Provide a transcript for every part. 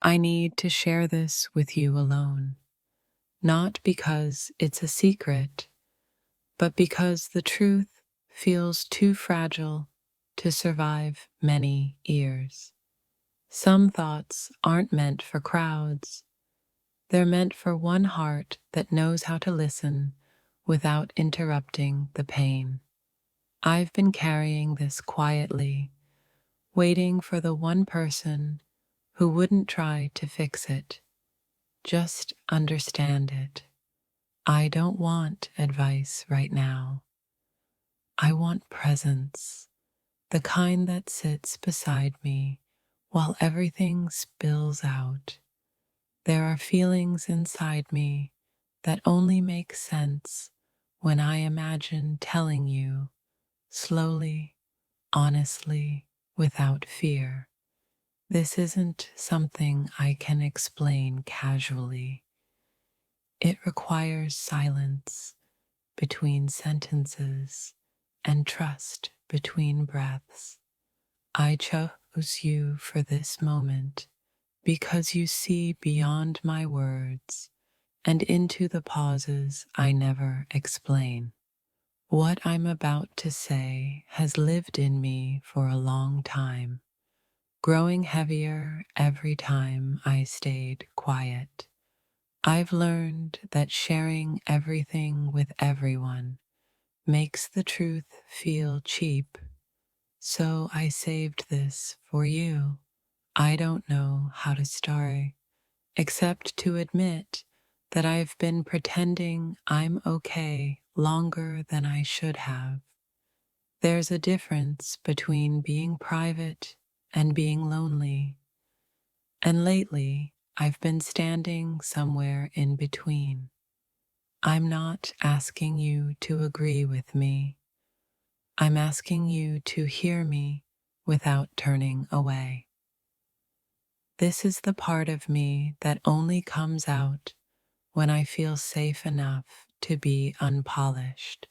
I need to share this with you alone, not because it's a secret, but because the truth feels too fragile to survive many ears. Some thoughts aren't meant for crowds. They're meant for one heart that knows how to listen without interrupting the pain. I've been carrying this quietly, waiting for the one person who wouldn't try to fix it, just understand it. I don't want advice right now. I want presence, the kind that sits beside me while everything spills out. There are feelings inside me that only make sense when I imagine telling you slowly, honestly, without fear. This isn't something I can explain casually. It requires silence between sentences and trust between breaths. I chose you for this moment because you see beyond my words and into the pauses I never explain. What I'm about to say has lived in me for a long time, growing heavier every time I stayed quiet. I've learned that sharing everything with everyone makes the truth feel cheap, so I saved this for you. I don't know how to start, except to admit that I've been pretending I'm okay longer than I should have. There's a difference between being private and being lonely, and lately I've been standing somewhere in between. I'm not asking you to agree with me. I'm asking you to hear me without turning away. This is the part of me that only comes out when I feel safe enough to be unpolished.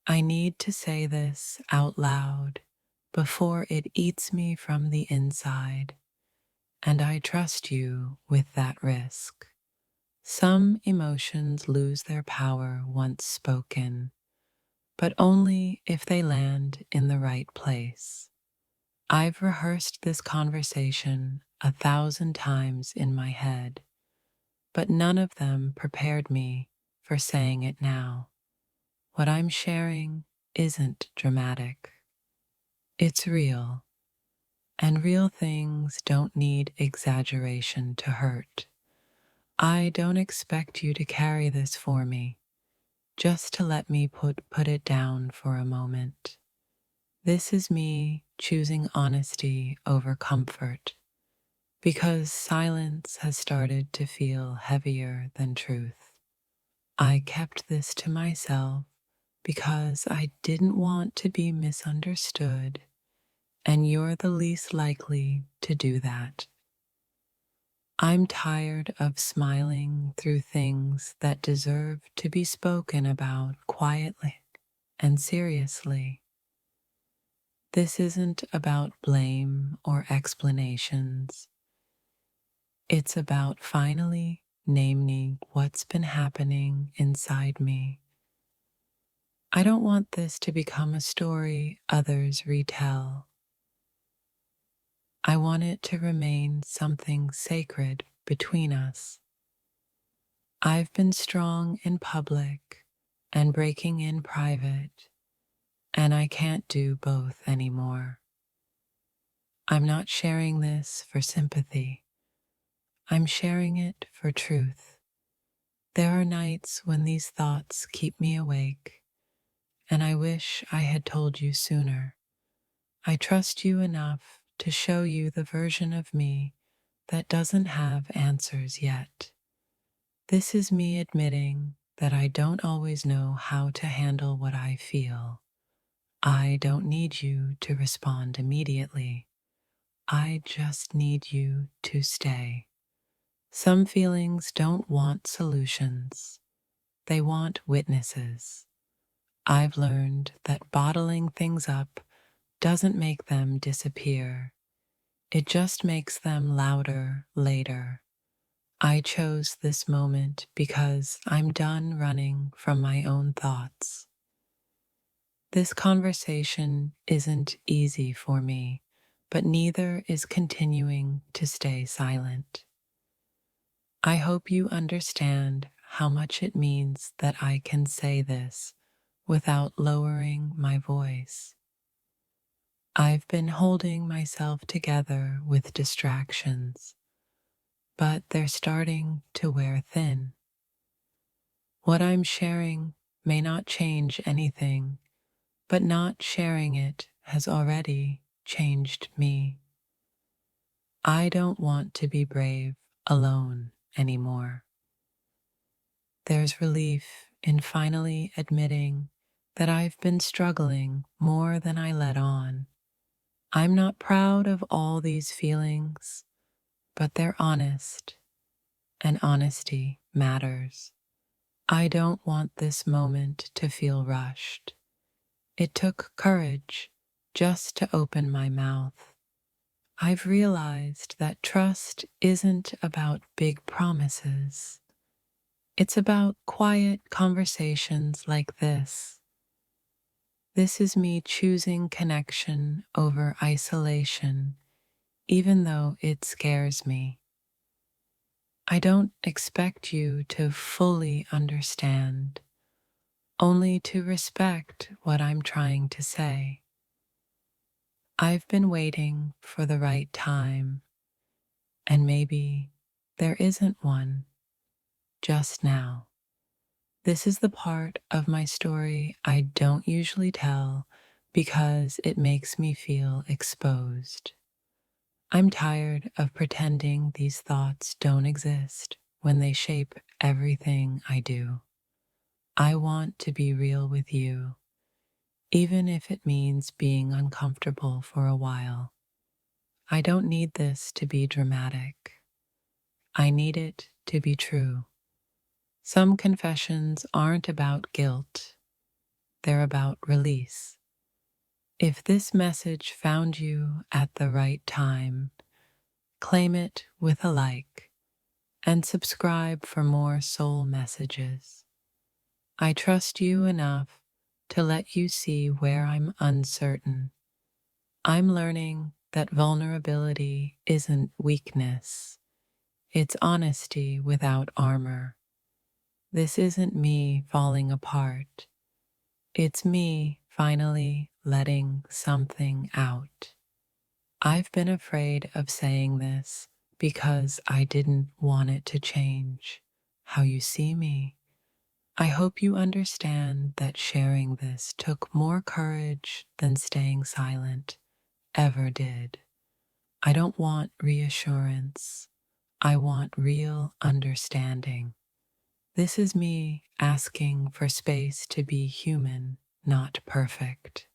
I need to say this out loud before it eats me from the inside, and I trust you with that risk. Some emotions lose their power once spoken, but only if they land in the right place. I've rehearsed this conversation 1,000 times in my head, but none of them prepared me for saying it now. What I'm sharing isn't dramatic. It's real, and real things don't need exaggeration to hurt. I don't expect you to carry this for me, just to let me put it down for a moment. This is me choosing honesty over comfort, because silence has started to feel heavier than truth. I kept this to myself because I didn't want to be misunderstood, and you're the least likely to do that. I'm tired of smiling through things that deserve to be spoken about quietly and seriously. This isn't about blame or explanations. It's about finally naming what's been happening inside me. I don't want this to become a story others retell. I want it to remain something sacred between us. I've been strong in public and breaking in private, and I can't do both anymore. I'm not sharing this for sympathy. I'm sharing it for truth. There are nights when these thoughts keep me awake, and I wish I had told you sooner. I trust you enough to show you the version of me that doesn't have answers yet. This is me admitting that I don't always know how to handle what I feel. I don't need you to respond immediately. I just need you to stay. Some feelings don't want solutions. They want witnesses. I've learned that bottling things up doesn't make them disappear. It just makes them louder later. I chose this moment because I'm done running from my own thoughts. This conversation isn't easy for me, but neither is continuing to stay silent. I hope you understand how much it means that I can say this without lowering my voice. I've been holding myself together with distractions, but they're starting to wear thin. What I'm sharing may not change anything, but not sharing it has already changed me. I don't want to be brave alone anymore. There's relief in finally admitting that I've been struggling more than I let on. I'm not proud of all these feelings, but they're honest, and honesty matters. I don't want this moment to feel rushed. It took courage just to open my mouth. I've realized that trust isn't about big promises. It's about quiet conversations like this. This is me choosing connection over isolation, even though it scares me. I don't expect you to fully understand, only to respect what I'm trying to say. I've been waiting for the right time, and maybe there isn't one just now. This is the part of my story I don't usually tell because it makes me feel exposed. I'm tired of pretending these thoughts don't exist when they shape everything I do. I want to be real with you, even if it means being uncomfortable for a while. I don't need this to be dramatic. I need it to be true. Some confessions aren't about guilt, they're about release. If this message found you at the right time, claim it with a like and subscribe for more soul messages. I trust you enough to let you see where I'm uncertain. I'm learning that vulnerability isn't weakness, it's honesty without armor. This isn't me falling apart. It's me finally letting something out. I've been afraid of saying this because I didn't want it to change how you see me. I hope you understand that sharing this took more courage than staying silent ever did. I don't want reassurance. I want real understanding. This is me asking for space to be human, not perfect.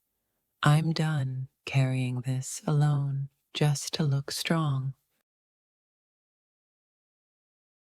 I'm done carrying this alone just to look strong.